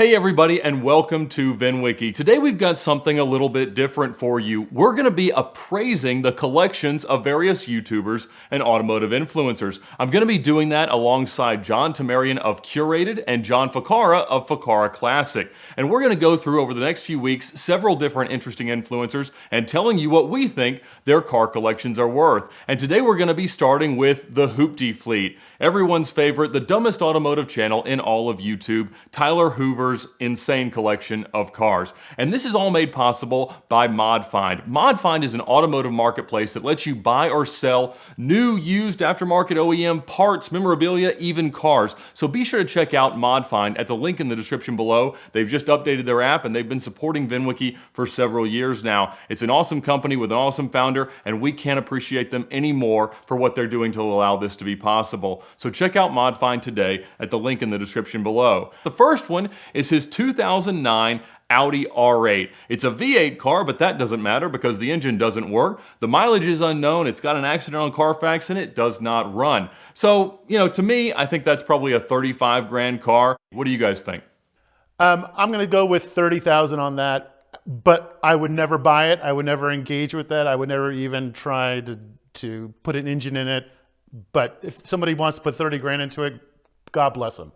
Hey everybody, and welcome to VINwiki. Today we've got something a little bit different for you. We're going to be appraising the collections of various YouTubers and automotive influencers. I'm going to be doing that alongside John Tamarian of Curated and John Ficarra of Ficarra Classic. And we're going to go through over the next few weeks several different interesting influencers and telling you what we think their car collections are worth. And today we're going to be starting with the Hooptie fleet. Everyone's favorite, the dumbest automotive channel in all of YouTube, Tyler Hoover's insane collection of cars. And this is all made possible by ModFind. ModFind is an automotive marketplace that lets you buy or sell new, used, aftermarket OEM parts, memorabilia, even cars. So be sure to check out ModFind at the link in the description below. They've just updated their app and they've been supporting VINwiki for several years now. It's an awesome company with an awesome founder, and we can't appreciate them anymore for what they're doing to allow this to be possible. So check out ModFind today at the link in the description below. The first one is his 2009 Audi R8. It's a V8 car, but that doesn't matter because the engine doesn't work. The mileage is unknown. It's got an accident on Carfax and it does not run. So, to me, I think that's probably a 35 grand car. What do you guys think? I'm going to go with 30,000 on that, but I would never buy it. I would never engage with that. I would never even try to put an engine in it. But if somebody wants to put 30 grand into it, God bless them.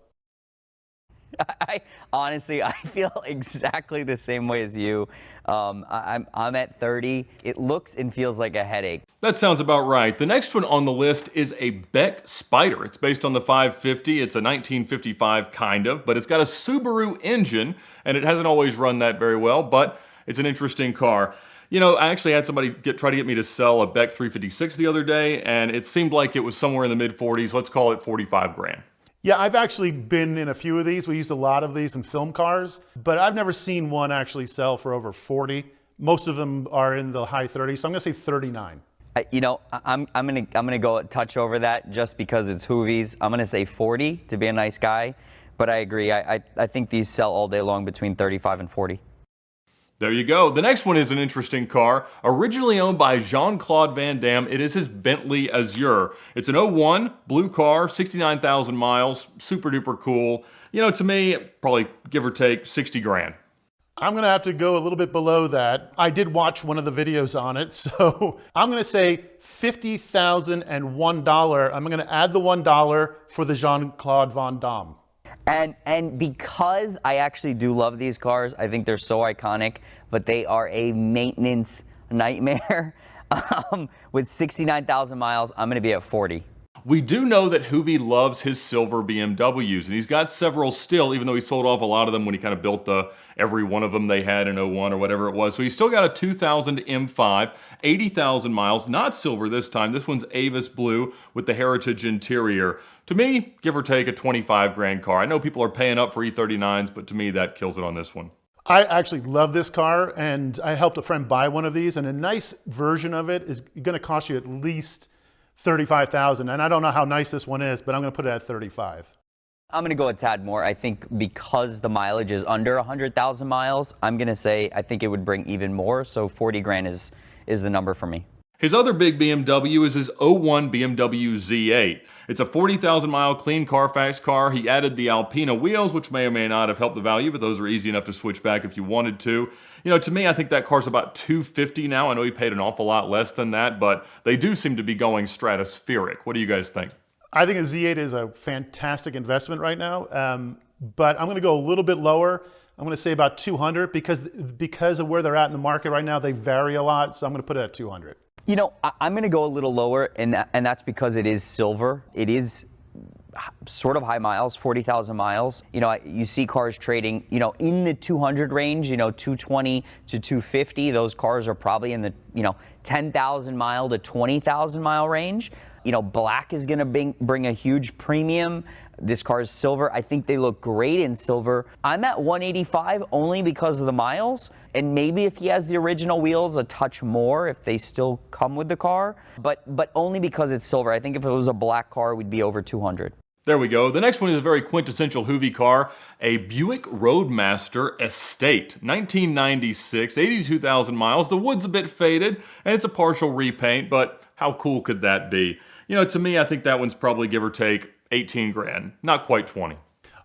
Honestly, I feel exactly the same way as you. I'm at 30. It looks and feels like a headache. That sounds about right. The next one on the list is a Beck Spider. It's based on the 550. It's a 1955 kind of, but it's got a Subaru engine, and it hasn't always run that very well, but it's an interesting car. I actually had somebody try to get me to sell a Beck 356 the other day, and it seemed like it was somewhere in the mid-40s. Let's call it 45 grand. Yeah, I've actually been in a few of these. We used a lot of these in film cars, but I've never seen one actually sell for over 40. Most of them are in the high 30s, so I'm going to say 39. I'm gonna go a touch over that just because it's Hoovies. I'm gonna say 40 to be a nice guy, but I agree. I think these sell all day long between 35 and 40. There you go. The next one is an interesting car. Originally owned by Jean-Claude Van Damme, it is his Bentley Azure. It's an 01 blue car, 69,000 miles, super duper cool. To me, probably give or take 60 grand. I'm going to have to go a little bit below that. I did watch one of the videos on it, so I'm going to say $50,001. I'm going to add the $1 for the Jean-Claude Van Damme. And because I actually do love these cars, I think they're so iconic, but they are a maintenance nightmare. With 69,000 miles, I'm going to be at 40. We do know that Hoovie loves his silver BMWs, and he's got several still, even though he sold off a lot of them when he kind of built every one of them they had in 01 or whatever it was. So he's still got a 2000 M5, 80,000 miles, not silver this time. This one's Avis blue with the heritage interior. To me, give or take a 25 grand car. I know people are paying up for E39s, but to me, that kills it on this one. I actually love this car, and I helped a friend buy one of these, and a nice version of it is going to cost you at least $35,000, and I don't know how nice this one is, but I'm going to put it at 35. I'm going to go a tad more. I think because the mileage is under 100,000 miles, I'm going to say I think it would bring even more, so 40 grand is the number for me. His other big BMW is his 01 BMW Z8. It's a 40,000 mile clean Carfax car. He added the Alpina wheels, which may or may not have helped the value, but those are easy enough to switch back if you wanted to. To me, I think that car's about $250 now. I know he paid an awful lot less than that, but they do seem to be going stratospheric. What do you guys think? I think a Z8 is a fantastic investment right now, but I'm going to go a little bit lower. I'm going to say about 200 because of where they're at in the market right now. They vary a lot, so I'm going to put it at 200. I'm going to go a little lower, and that's because it is silver. It is sort of high miles, 40,000 miles. You see cars trading, in the 200 range, 220 to 250. Those cars are probably in the, 10,000 mile to 20,000 mile range. Black is going to bring a huge premium. This car is silver. I think they look great in silver. I'm at 185 only because of the miles, and maybe if he has the original wheels, a touch more if they still come with the car, but only because it's silver. I think if it was a black car, we'd be over 200. There we go. The next one is a very quintessential Hoovie car, a Buick Roadmaster Estate, 1996, 82,000 miles. The wood's a bit faded, and it's a partial repaint, but how cool could that be? To me, I think that one's probably give or take 18 grand, not quite 20.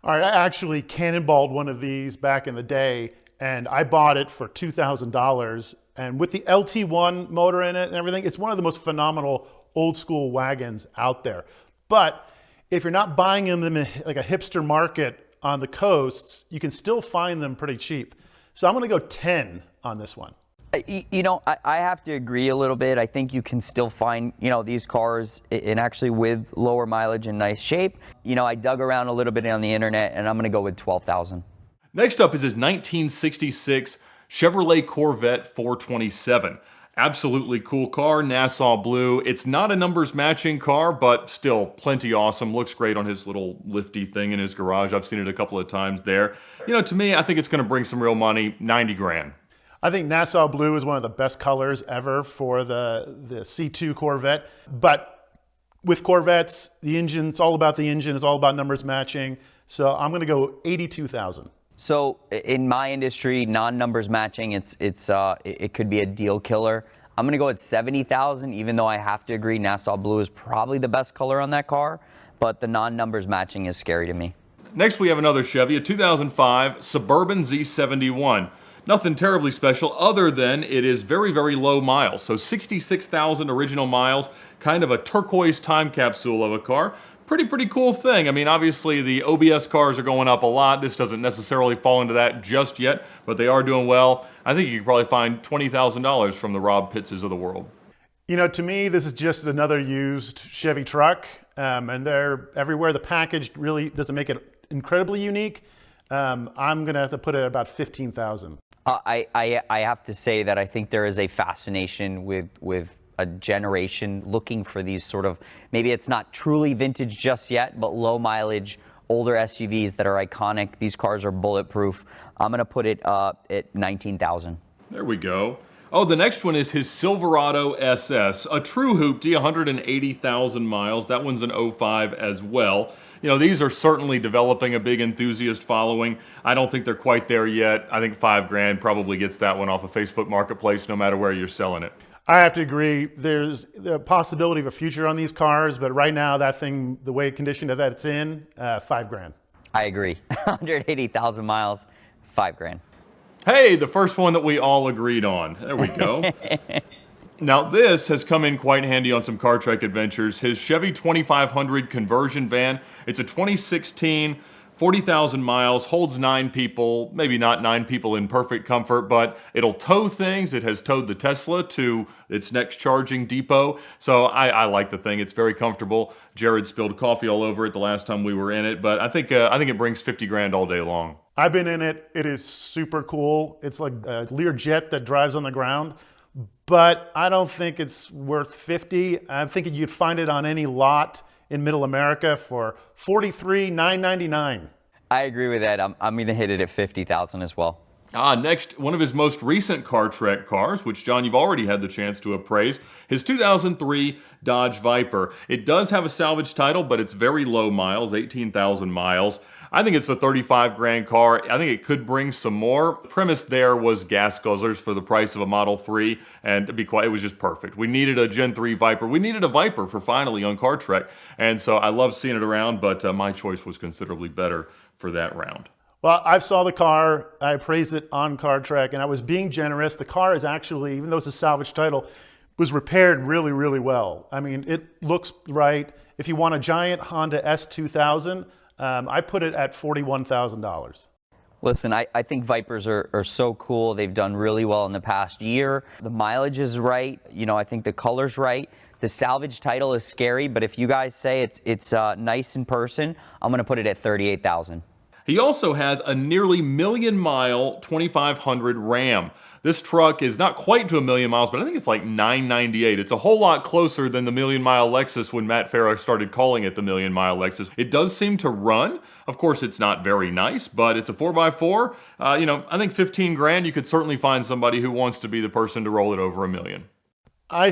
All right, I actually cannonballed one of these back in the day, and I bought it for $2,000. And with the LT1 motor in it and everything, it's one of the most phenomenal old school wagons out there. But if you're not buying them in like a hipster market on the coasts, you can still find them pretty cheap. So I'm gonna go 10 on this one. You know, I have to agree a little bit. I think you can still find, you know, these cars in actually with lower mileage and nice shape. You know, I dug around a little bit on the internet, and I'm going to go with 12,000. Next up is his 1966 Chevrolet Corvette 427. Absolutely cool car, Nassau blue. It's not a numbers matching car, but still plenty awesome. Looks great on his little lifty thing in his garage. I've seen it a couple of times there. You know, to me, I think it's going to bring some real money, 90 grand. I think Nassau blue is one of the best colors ever for the C2 Corvette. But with Corvettes, the engine, it's all about the engine. It's all about numbers matching. So I'm going to go 82,000. So in my industry, non-numbers matching, it could be a deal killer. I'm going to go at 70,000, even though I have to agree Nassau blue is probably the best color on that car. But the non-numbers matching is scary to me. Next, we have another Chevy, a 2005 Suburban Z71. Nothing terribly special other than it is very, very low miles. So 66,000 original miles, kind of a turquoise time capsule of a car. Pretty cool thing. I mean, obviously the OBS cars are going up a lot. This doesn't necessarily fall into that just yet, but they are doing well. I think you could probably find $20,000 from the Rob Pittses of the world. You know, to me, this is just another used Chevy truck, and they're everywhere. The package really doesn't make it incredibly unique. I'm gonna have to put it at about 15,000. I have to say that I think there is a fascination with a generation looking for these sort of, maybe it's not truly vintage just yet, but low mileage, older SUVs that are iconic. These cars are bulletproof. I'm going to put it at 19,000. There we go. Oh, the next one is his Silverado SS, a true hoopty, 180,000 miles. That one's an 05 as well. You know, these are certainly developing a big enthusiast following. I don't think they're quite there yet. I think 5 grand probably gets that one off of Facebook Marketplace, no matter where you're selling it. I have to agree. There's the possibility of a future on these cars, but right now that thing, the way condition that it's in, 5 grand. I agree. 180,000 miles, 5 grand. Hey, the first one that we all agreed on. There we go. Now this has come in quite handy on some Car Trek adventures. His Chevy 2500 conversion van. It's a 2016, 40,000 miles, holds 9 people, maybe not 9 people in perfect comfort, but it'll tow things. It has towed the Tesla to its next charging depot. So I like the thing. It's very comfortable. Jared spilled coffee all over it the last time we were in it, but I think it brings 50 grand all day long. I've been in it. It is super cool. It's like a Learjet that drives on the ground, but I don't think it's worth 50. I'm thinking you'd find it on any lot in Middle America for $43,999. I agree with that. I'm going to hit it at 50,000 as well. Next, one of his most recent Car Trek cars, which, John, you've already had the chance to appraise, his 2003 Dodge Viper. It does have a salvage title, but it's very low miles, 18,000 miles. I think it's a 35 grand car. I think it could bring some more. The premise there was gas guzzlers for the price of a Model 3, and to be quite, it was just perfect. We needed a Gen 3 Viper. We needed a Viper for finally on Car Trek, and so I love seeing it around, but my choice was considerably better for that round. Well, I saw the car, I appraised it on Car Trek, and I was being generous. The car is actually, even though it's a salvage title, was repaired really, really well. I mean, it looks right. If you want a giant Honda S2000, I put it at $41,000. Listen, I think Vipers are so cool. They've done really well in the past year. The mileage is right. You know, I think the color's right. The salvage title is scary, but if you guys say it's nice in person, I'm going to put it at 38,000. He also has a nearly million-mile 2500 Ram. This truck is not quite to 1 million miles, but I think it's like 998. It's a whole lot closer than the million-mile Lexus when Matt Farah started calling it the million-mile Lexus. It does seem to run. Of course, it's not very nice, but it's a 4x4. You know, I think 15 grand, you could certainly find somebody who wants to be the person to roll it over 1 million. I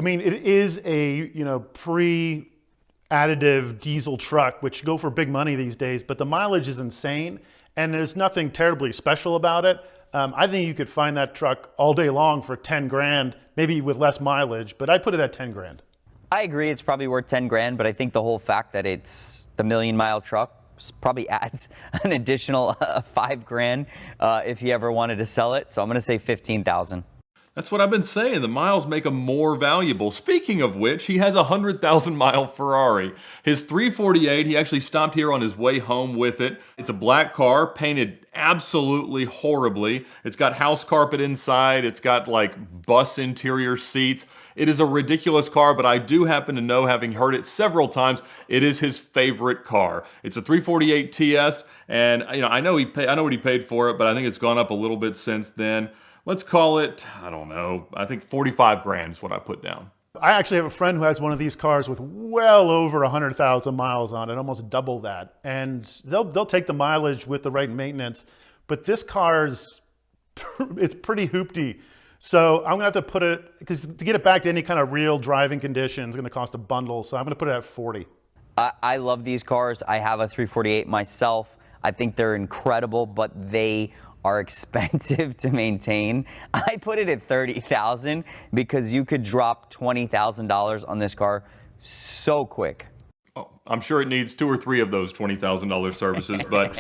mean, it is a, pre-additive diesel truck, which go for big money these days, but the mileage is insane, and there's nothing terribly special about it. I think you could find that truck all day long for 10 grand, maybe with less mileage, but I'd put it at 10 grand. I agree, it's probably worth 10 grand, but I think the whole fact that it's the million-mile truck probably adds an additional 5 grand if he ever wanted to sell it. So I'm gonna say 15,000. That's what I've been saying. The miles make him more valuable. Speaking of which, he has a 100,000 mile Ferrari. His 348, he actually stopped here on his way home with it. It's a black car, painted absolutely horribly. It's got house carpet inside. It's got like bus interior seats. It is a ridiculous car, but I do happen to know, having heard it several times, it is his favorite car. It's a 348 TS, and I know what he paid for it, but I think it's gone up a little bit since then. Let's call it, I don't know, I think 45 grand is what I put down. I actually have a friend who has one of these cars with well over 100,000 miles on it, almost double that. And they'll take the mileage with the right maintenance, but this car's, it's pretty hoopty. So I'm gonna have to put it, because to get it back to any kind of real driving condition is gonna cost a bundle, so I'm gonna put it at 40. I love these cars. I have a 348 myself. I think they're incredible, but they are expensive to maintain. I put it at 30,000 because you could drop $20,000 on this car so quick. Oh, I'm sure it needs 2 or 3 of those $20,000 services, but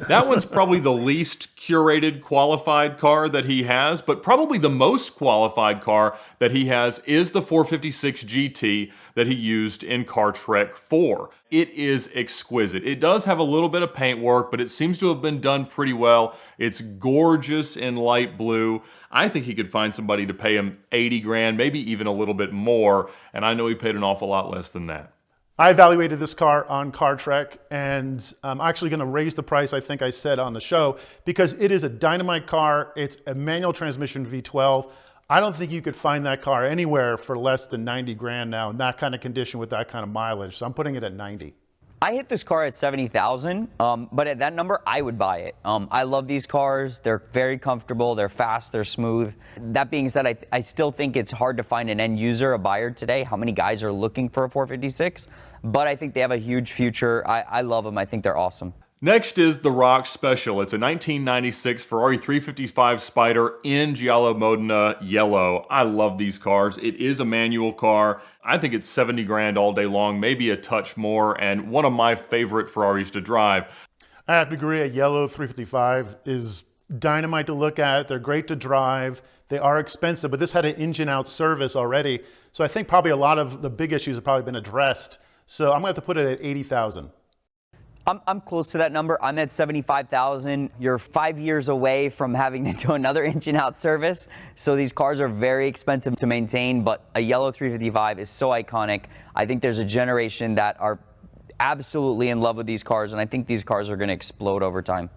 that one's probably the least curated, qualified car that he has, but probably the most qualified car that he has is the 456 GT that he used in Car Trek 4. It is exquisite. It does have a little bit of paint work, but it seems to have been done pretty well. It's gorgeous in light blue. I think he could find somebody to pay him 80 grand, maybe even a little bit more, and I know he paid an awful lot less than that. I evaluated this car on Car Trek, and I'm actually going to raise the price, I think I said on the show, because it is a dynamite car. It's a manual transmission V12. I don't think you could find that car anywhere for less than 90 grand now in that kind of condition with that kind of mileage. So I'm putting it at 90. I hit this car at 70,000, but at that number, I would buy it. I love these cars. They're very comfortable. They're fast. They're smooth. That being said, I still think it's hard to find an end user, a buyer today. How many guys are looking for a 456? But I think they have a huge future. I love them. I think they're awesome. Next is the Rock Special. It's a 1996 Ferrari 355 Spyder in Giallo Modena yellow. I love these cars. It is a manual car. I think it's 70 grand all day long, maybe a touch more, and one of my favorite Ferraris to drive. I have to agree, a yellow 355 is dynamite to look at. They're great to drive. They are expensive, but this had an engine out service already. So I think probably a lot of the big issues have probably been addressed. So I'm gonna have to put it at 80,000. I'm close to that number. I'm at 75,000. You're 5 years away from having to do another engine out service. So these cars are very expensive to maintain, but a yellow 355 is so iconic. I think there's a generation that are absolutely in love with these cars, and I think these cars are going to explode over time.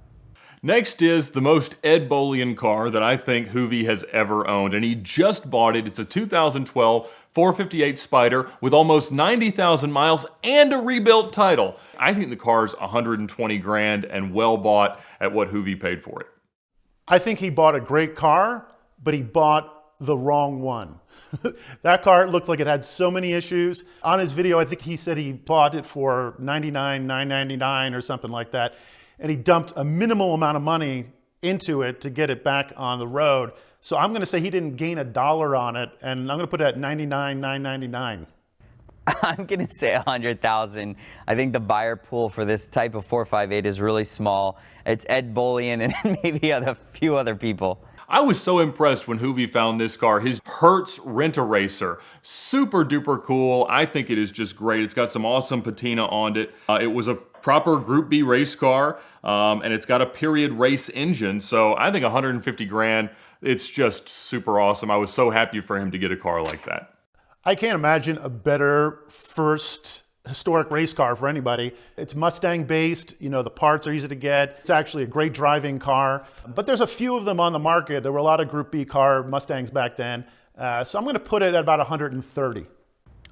Next is the most Ed Bolian car that I think Hoovie has ever owned, and he just bought it. It's a 2012 458 Spyder with almost 90,000 miles and a rebuilt title. I think the car's 120 grand and well bought at what Hoovie paid for it. I think he bought a great car, but he bought the wrong one. That car looked like it had so many issues. On his video, I think he said he bought it for $99,999 or something like that. And he dumped a minimal amount of money into it to get it back on the road. So I'm going to say he didn't gain a dollar on it, and I'm going to put it at $99,999. I'm going to say 100,000. I think the buyer pool for this type of 458 is really small. It's Ed Bolian and maybe a few other people. I was so impressed when Hoovie found this car, his Hertz Rent-A-Racer. Super duper cool. I think it is just great. It's got some awesome patina on it. It was a proper Group B race car, and it's got a period race engine. So I think 150 grand, it's just super awesome. I was so happy for him to get a car like that. I can't imagine a better first historic race car for anybody. It's Mustang based, you know, the parts are easy to get. It's actually a great driving car, but there's a few of them on the market. There were a lot of Group B car Mustangs back then. So I'm going to put it at about 130.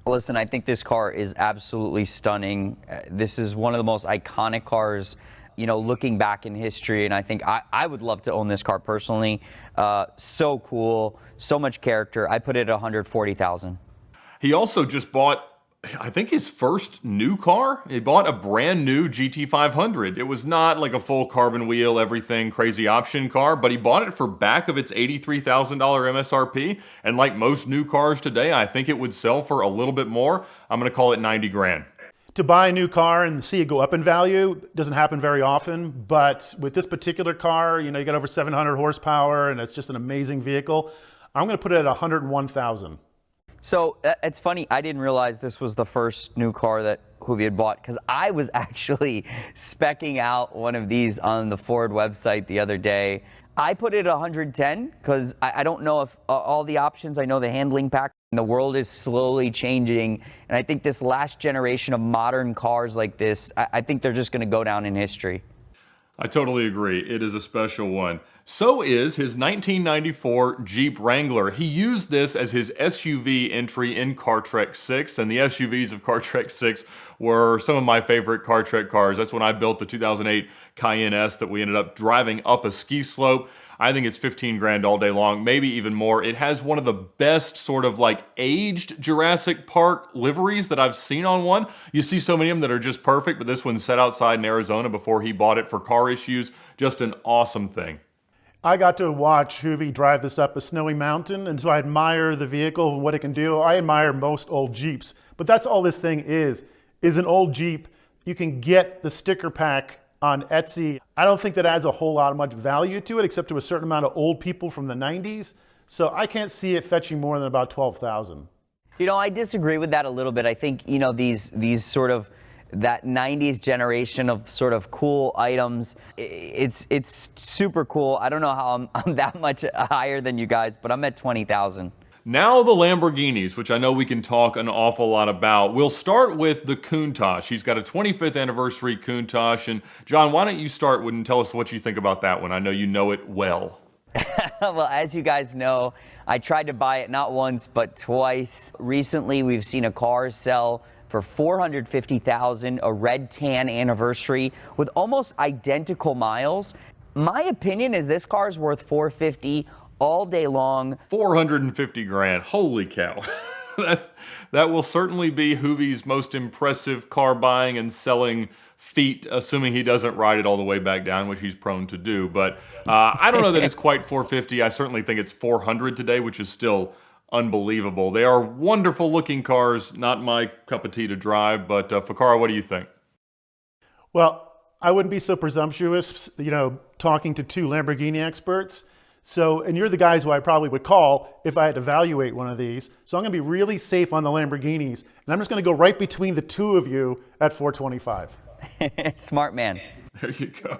Listen, I think this car is absolutely stunning. This is one of the most iconic cars, you know, looking back in history, and I think I would love to own this car personally. So cool, so much character. I put it at 140,000. He also just bought, I think, his first new car. He bought a brand new GT500. It was not like a full carbon wheel, everything crazy option car, but he bought it for back of its $83,000 MSRP. And like most new cars today, I think it would sell for a little bit more. I'm going to call it 90 grand. To buy a new car and see it go up in value doesn't happen very often, but with this particular car, you got over 700 horsepower and it's just an amazing vehicle. I'm going to put it at 101,000. So it's funny, I didn't realize this was the first new car that Hoovie had bought, because I was actually specking out one of these on the Ford website the other day. I put it at 110 because I don't know if all the options, I know the handling pack, and the world is slowly changing, and I think this last generation of modern cars like this, I think they're just going to go down in history. I totally agree. It is a special one. So is his 1994 Jeep Wrangler. He used this as his SUV entry in CarTrek 6, and the SUVs of CarTrek 6 were some of my favorite CarTrek cars. That's when I built the 2008 Cayenne S that we ended up driving up a ski slope. I think it's 15 grand all day long, maybe even more. It has one of the best sort of like aged Jurassic Park liveries that I've seen on one. You see so many of them that are just perfect, but this one sat outside in Arizona before he bought it for car issues. Just an awesome thing. I got to watch Hoovie drive this up a snowy mountain, and so I admire the vehicle and what it can do. I admire most old Jeeps, but that's all this thing is an old Jeep. You can get the sticker pack on Etsy. I don't think that adds a whole lot of much value to it, except to a certain amount of old people from the 90s. So I can't see it fetching more than about 12,000. I disagree with that a little bit. I think, these sort of, that 90s generation of sort of cool items, it's super cool. I don't know how I'm that much higher than you guys, but I'm at 20,000. Now the Lamborghinis, which I know we can talk an awful lot about. We'll start with the Countach. He's got a 25th anniversary Countach. And John, why don't you start and tell us what you think about that one? I know you know it well. Well, as you guys know, I tried to buy it not once, but twice. Recently, we've seen a car sell for $450,000, a red tan anniversary with almost identical miles. My opinion is this car is worth $450,000 all day long. 450 grand. Holy cow. That will certainly be Hoovie's most impressive car buying and selling feat, assuming he doesn't ride it all the way back down, which he's prone to do. But I don't know that it's quite 450. I certainly think it's 400 today, which is still unbelievable. They are wonderful looking cars, not my cup of tea to drive, but Ficarra, what do you think? Well, I wouldn't be so presumptuous, talking to two Lamborghini experts. So, and you're the guys who I probably would call if I had to evaluate one of these. So I'm going to be really safe on the Lamborghinis, and I'm just going to go right between the two of you at 425. Smart man. There you go.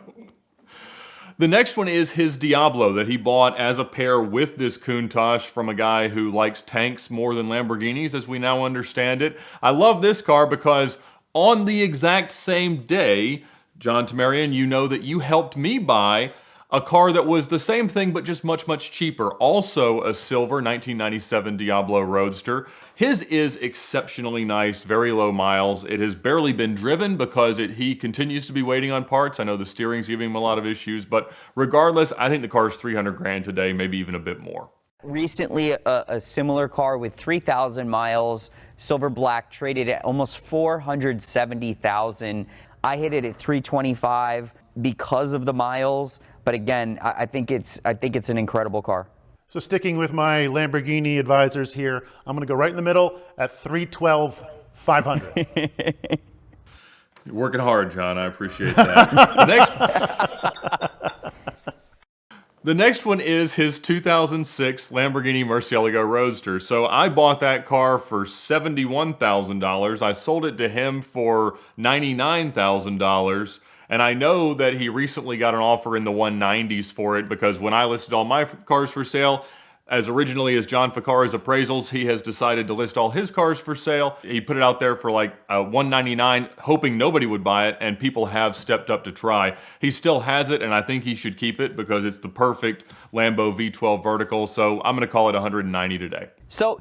The next one is his Diablo that he bought as a pair with this Countach from a guy who likes tanks more than Lamborghinis, as we now understand it. I love this car because on the exact same day, John Tamarian, you know that you helped me buy a car that was the same thing, but just much, much cheaper. Also a silver 1997 Diablo Roadster. His is exceptionally nice, very low miles. It has barely been driven because he continues to be waiting on parts. I know the steering's giving him a lot of issues, but regardless, I think the car is 300 grand today, maybe even a bit more. Recently, a similar car with 3,000 miles, silver black, traded at almost 470,000. I hit it at 325 because of the miles. But again, I think it's an incredible car. So sticking with my Lamborghini advisors here, I'm going to go right in the middle at 312,500. You're working hard, John. I appreciate that. The next one is his 2006 Lamborghini Murcielago Roadster. So I bought that car for $71,000. I sold it to him for $99,000. And I know that he recently got an offer in the 190s for it because when I listed all my cars for sale, as originally as John Ficarra's appraisals, he has decided to list all his cars for sale. He put it out there for like $199, hoping nobody would buy it, and people have stepped up to try. He still has it, and I think he should keep it because it's the perfect Lambo V12 vertical, so I'm going to call it $190 today. So,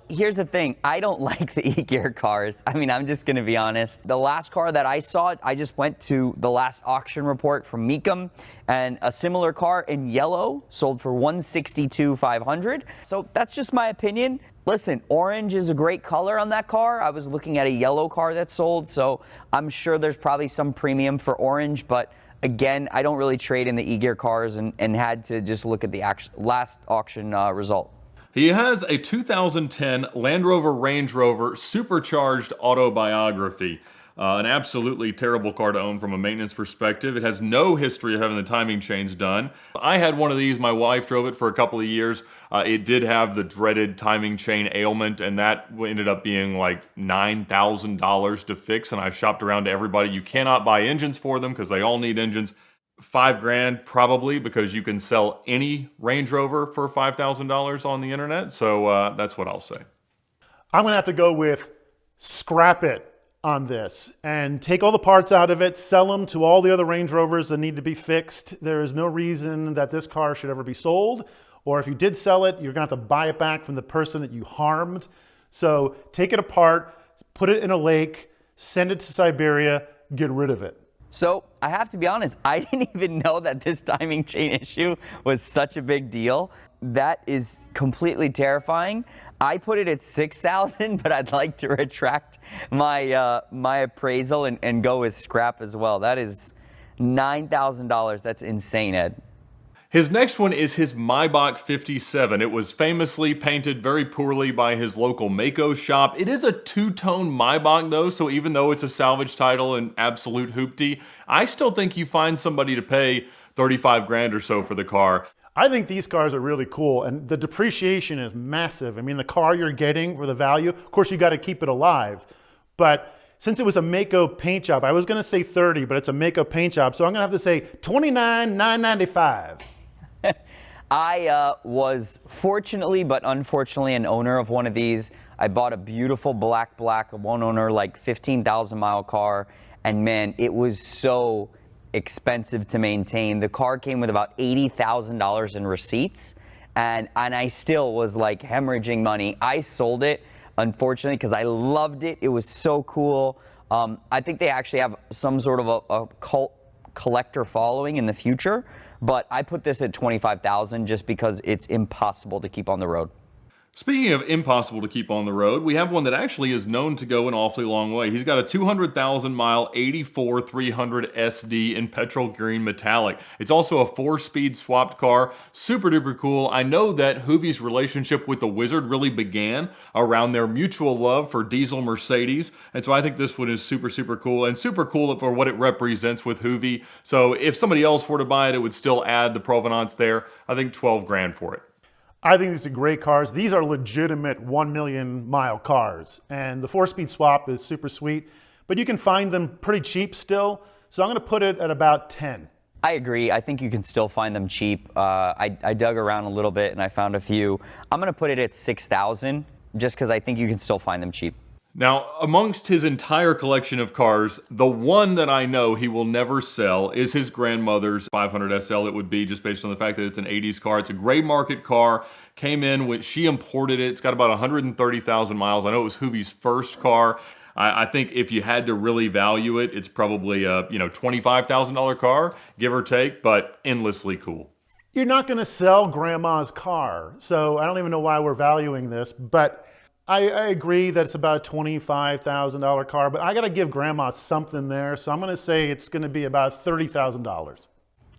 here's the thing. I don't like the E-Gear cars. I mean, I'm just going to be honest. The last car that I saw, I just went to the last auction report from Mecum, and a similar car in yellow sold for $162,500. So that's just my opinion. Listen, orange is a great color on that car. I was looking at a yellow car that sold, so I'm sure there's probably some premium for orange, but again, I don't really trade in the E-Gear cars and had to just look at the last auction result. He has a 2010 Land Rover Range Rover supercharged autobiography. An absolutely terrible car to own from a maintenance perspective. It has no history of having the timing chains done. I had one of these. My wife drove it for a couple of years. It did have the dreaded timing chain ailment, and that ended up being like $9,000 to fix, and I shopped around to everybody. You cannot buy engines for them because they all need engines. $5,000 probably, because you can sell any Range Rover for $5,000 on the internet. So that's what I'll say. I'm gonna have to go with scrap it on this and take all the parts out of it, sell them to all the other Range Rovers that need to be fixed. There is no reason that this car should ever be sold, or if you did sell it, you're gonna have to buy it back from the person that you harmed. So take it apart, put it in a lake, send it to Siberia, get rid of it. So I have to be honest, I didn't even know that this timing chain issue was such a big deal. That is completely terrifying. I put it at 6,000, but I'd like to retract my my appraisal and go with scrap as well. That is $9,000. That's insane, Ed. His next one is his Mybach 57. It was famously painted very poorly by his local Mako shop. It is a two-tone Mybach though, so even though it's a salvage title and absolute hoopty, I still think you find somebody to pay 35 grand or so for the car. I think these cars are really cool, and the depreciation is massive. I mean, the car you're getting for the value, of course you got to keep it alive, but since it was a Mako paint job, I was going to say 30, but it's a Mako paint job, so I'm going to have to say $29,995. I was fortunately but unfortunately an owner of one of these. I bought a beautiful black, one owner, like 15,000 mile car, and man, it was so expensive to maintain. The car came with about $80,000 in receipts, and I still was like hemorrhaging money. I sold it, unfortunately, because I loved it. It was so cool. I think they actually have some sort of a cult collector following in the future, but I put this at 25,000 just because it's impossible to keep on the road. Speaking of impossible to keep on the road, we have one that actually is known to go an awfully long way. He's got a 200,000 mile 84 300 SD in petrol green metallic. It's also a 4-speed swapped car. Super duper cool. I know that Hoovie's relationship with the Wizard really began around their mutual love for diesel Mercedes. And so I think this one is super, super cool, and super cool for what it represents with Hoovie. So if somebody else were to buy it, it would still add the provenance there. I think 12 grand for it. I think these are great cars. These are legitimate 1 million mile cars. And the 4-speed swap is super sweet, but you can find them pretty cheap still. So I'm gonna put it at about 10. I agree. I think you can still find them cheap. I dug around a little bit and I found a few. I'm gonna put it at 6,000 just because I think you can still find them cheap. Now, amongst his entire collection of cars, the one that I know he will never sell is his grandmother's 500 SL. It would be, just based on the fact that it's an 80s car. It's a gray market car. Came in when she imported it. It's got about 130,000 miles. I know it was Hoovie's first car. I think if you had to really value it, it's probably a $25,000 car, give or take, but endlessly cool. You're not gonna sell grandma's car, so I don't even know why we're valuing this, but I agree that it's about a $25,000 car, but I got to give grandma something there, so I'm going to say it's going to be about $30,000.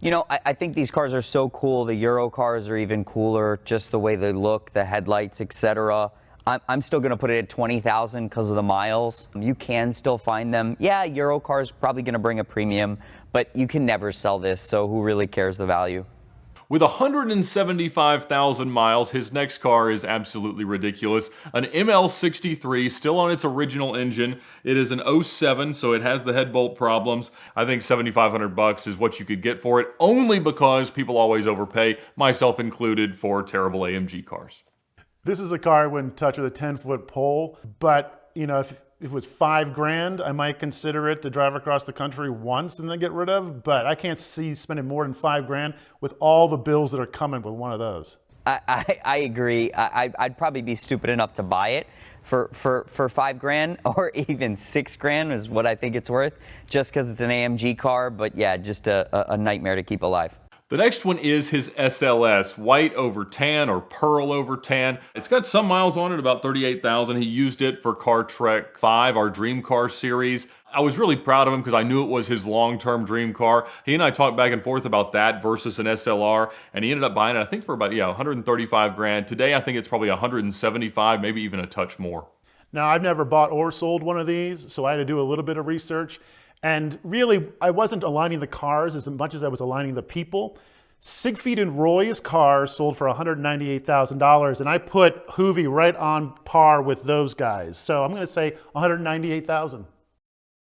You know, I think these cars are so cool. The Euro cars are even cooler, just the way they look, the headlights, etc. I'm still going to put it at 20,000 because of the miles. You can still find them. Yeah, Euro cars probably going to bring a premium, but you can never sell this, so who really cares the value? With 175,000 miles, his next car is absolutely ridiculous. An ML63, still on its original engine. It is an 07, so it has the head bolt problems. I think $7,500 is what you could get for it, only because people always overpay, myself included, for terrible AMG cars. This is a car I wouldn't touch with a 10-foot pole, but if it was $5 grand, I might consider it to drive across the country once and then get rid of, but I can't see spending more than $5 grand with all the bills that are coming with one of those. I agree. I'd probably be stupid enough to buy it for $5 grand, or even $6 grand is what I think it's worth, just because it's an AMG car, but yeah, just a nightmare to keep alive. The next one is his SLS, white over tan or pearl over tan. It's got some miles on it, about 38,000. He used it for Car Trek 5, our dream car series. I was really proud of him because I knew it was his long-term dream car. He and I talked back and forth about that versus an SLR, and he ended up buying it, I think, for about 135 grand. Today, I think it's probably 175, maybe even a touch more. Now, I've never bought or sold one of these, so I had to do a little bit of research. And really, I wasn't aligning the cars as much as I was aligning the people. Siegfried and Roy's car sold for $198,000, and I put Hoovie right on par with those guys. So I'm going to say $198,000.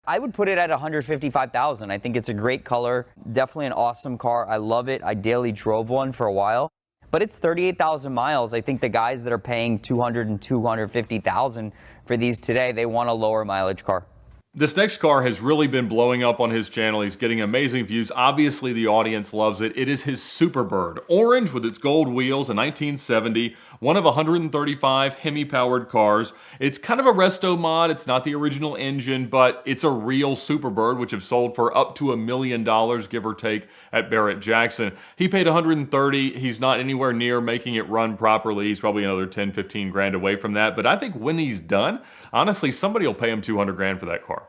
I would put it at $155,000. I think it's a great color, definitely an awesome car. I love it. I daily drove one for a while, but it's 38,000 miles. I think the guys that are paying $200,000 and $250,000 for these today, they want a lower mileage car. This next car has really been blowing up on his channel. He's getting amazing views. Obviously, the audience loves it. It is his Superbird. Orange with its gold wheels, a 1970, one of 135 Hemi-powered cars. It's kind of a resto mod. It's not the original engine, but it's a real Superbird, which have sold for up to $1 million, give or take, at Barrett-Jackson. He paid $130,000. He's not anywhere near making it run properly. He's probably another 10, 15 grand away from that. But I think when he's done, honestly, somebody will pay him 200 grand for that car.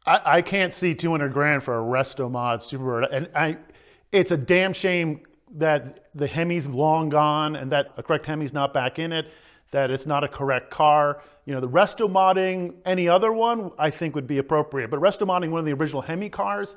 I can't see 200 grand for a resto mod Superbird, and it's a damn shame that the Hemi's long gone and that a correct Hemi's not back in it, that it's not a correct car. You know, the resto modding any other one I think would be appropriate, but resto modding one of the original Hemi cars,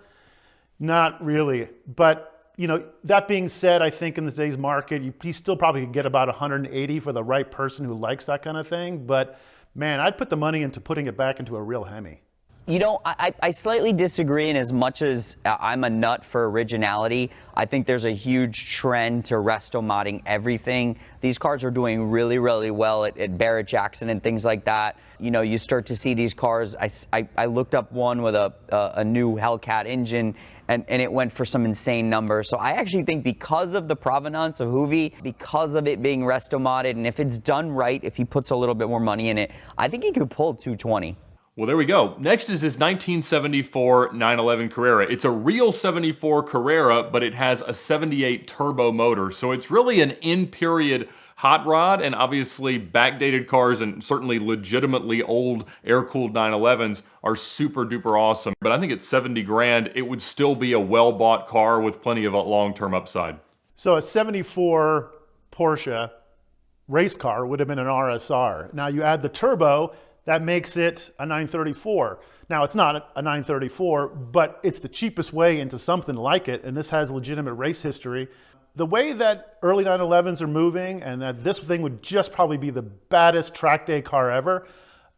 not really. But you know, that being said, I think in today's market, you still probably could get about 180 for the right person who likes that kind of thing. But man, I'd put the money into putting it back into a real Hemi. You know, I slightly disagree, in as much as I'm a nut for originality. I think there's a huge trend to resto modding everything. These cars are doing really, really well at Barrett-Jackson and things like that. You know, you start to see these cars. I looked up one with a new Hellcat engine, and it went for some insane number. So I actually think because of the provenance of Hoovie, because of it being resto modded, and if it's done right, if he puts a little bit more money in it, I think he could pull 220. Well, there we go. Next is this 1974 911 Carrera. It's a real 74 Carrera, but it has a 78 turbo motor. So it's really an in-period hot rod, and obviously backdated cars and certainly legitimately old air-cooled 911s are super duper awesome. But I think at 70 grand, it would still be a well-bought car with plenty of a long-term upside. So a 74 Porsche race car would have been an RSR. Now you add the turbo, that makes it a 934. Now, it's not a 934, but it's the cheapest way into something like it, and this has legitimate race history. The way that early 911s are moving, and that this thing would just probably be the baddest track day car ever,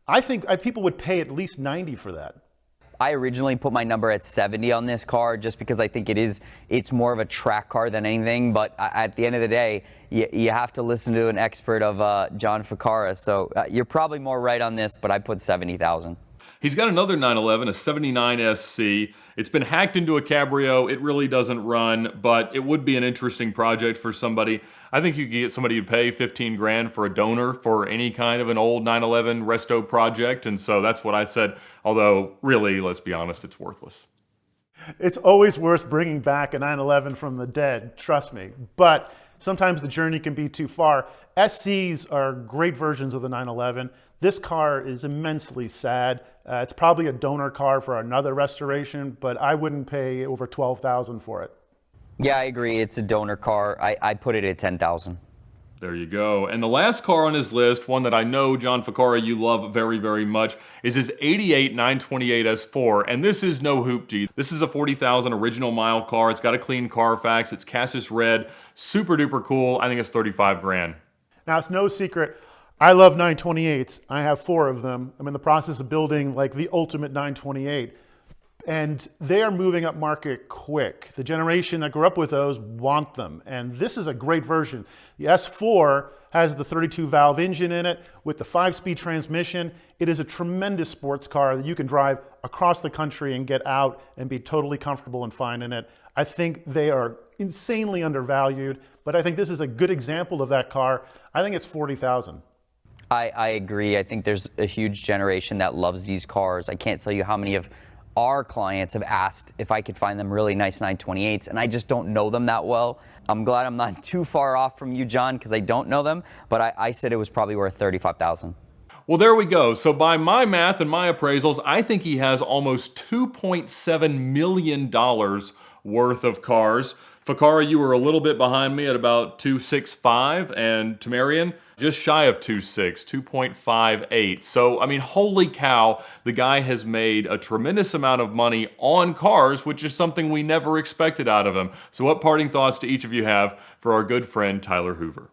I think people would pay at least 90 for that. I originally put my number at 70 on this car just because I think it's more of a track car than anything. But at the end of the day, you have to listen to an expert of John Ficarra. So you're probably more right on this, but I put 70,000. He's got another 911, a 79 SC. It's been hacked into a cabrio. It really doesn't run, but it would be an interesting project for somebody. I think you could get somebody to pay 15 grand for a donor for any kind of an old 911 resto project, and so that's what I said. Although, really, let's be honest, it's worthless. It's always worth bringing back a 911 from the dead, trust me. But sometimes the journey can be too far. SCs are great versions of the 911. This car is immensely sad. It's probably a donor car for another restoration, but I wouldn't pay over $12,000 for it. Yeah, I agree. It's a donor car. I put it at 10,000. There you go. And the last car on his list, one that I know, John Ficarra, you love very, very much, is his 88 928 S4. And this is no Hooptie. This is a 40,000 original mile car. It's got a clean Carfax. It's Cassis red. Super duper cool. I think it's 35 grand. Now, it's no secret, I love 928s. I have 4 of them. I'm in the process of building like the ultimate 928. And they are moving up market quick. The generation that grew up with those want them. And this is a great version. The S4 has the 32 valve engine in it with the 5-speed transmission. It is a tremendous sports car that you can drive across the country and get out and be totally comfortable and fine in it. I think they are insanely undervalued, but I think this is a good example of that car. I think it's 40,000. I agree. I think there's a huge generation that loves these cars. I can't tell you how many of our clients have asked if I could find them really nice 928s, and I just don't know them that well. I'm glad I'm not too far off from you, John, because I don't know them, but I said it was probably worth 35,000. Well, there we go. So by my math and my appraisals, I think he has almost $2.7 million worth of cars. Fakara, you were a little bit behind me at about 265, and Tamarian just shy of 2.6, 2.58. So, I mean, holy cow, the guy has made a tremendous amount of money on cars, which is something we never expected out of him. So what parting thoughts do each of you have for our good friend Tyler Hoover?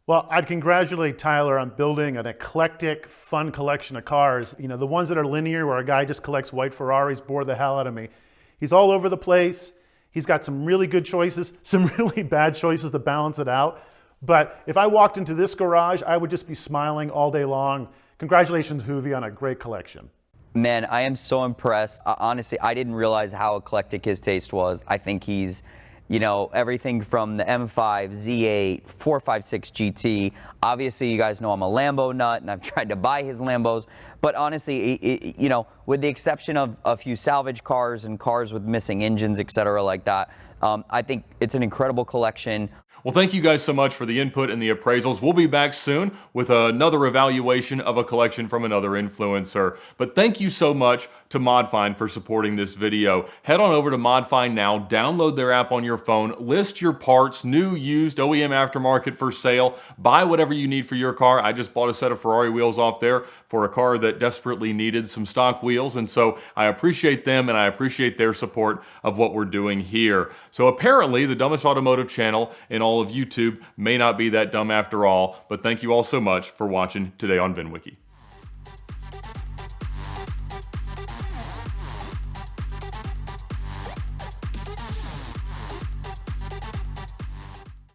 Well, I'd congratulate Tyler on building an eclectic, fun collection of cars. You know, the ones that are linear, where a guy just collects white Ferraris, bore the hell out of me. He's all over the place. He's got some really good choices, some really bad choices to balance it out. But if I walked into this garage, I would just be smiling all day long. Congratulations, Hoovie, on a great collection. Man, I am so impressed. Honestly, I didn't realize how eclectic his taste was. I think he's, you know, everything from the M5, Z8, 456 GT. Obviously, you guys know I'm a Lambo nut, and I've tried to buy his Lambos. But honestly, you know, with the exception of a few salvage cars and cars with missing engines, etc., like that, I think it's an incredible collection. Well, thank you guys so much for the input and the appraisals. We'll be back soon with another evaluation of a collection from another influencer. But thank you so much to ModFind for supporting this video. Head on over to ModFind now, download their app on your phone, list your parts, new, used, OEM aftermarket for sale, buy whatever you need for your car. I just bought a set of Ferrari wheels off there for a car that desperately needed some stock wheels, and so I appreciate them and I appreciate their support of what we're doing here. So apparently the dumbest automotive channel in all of YouTube may not be that dumb after all, but thank you all so much for watching today on VINwiki.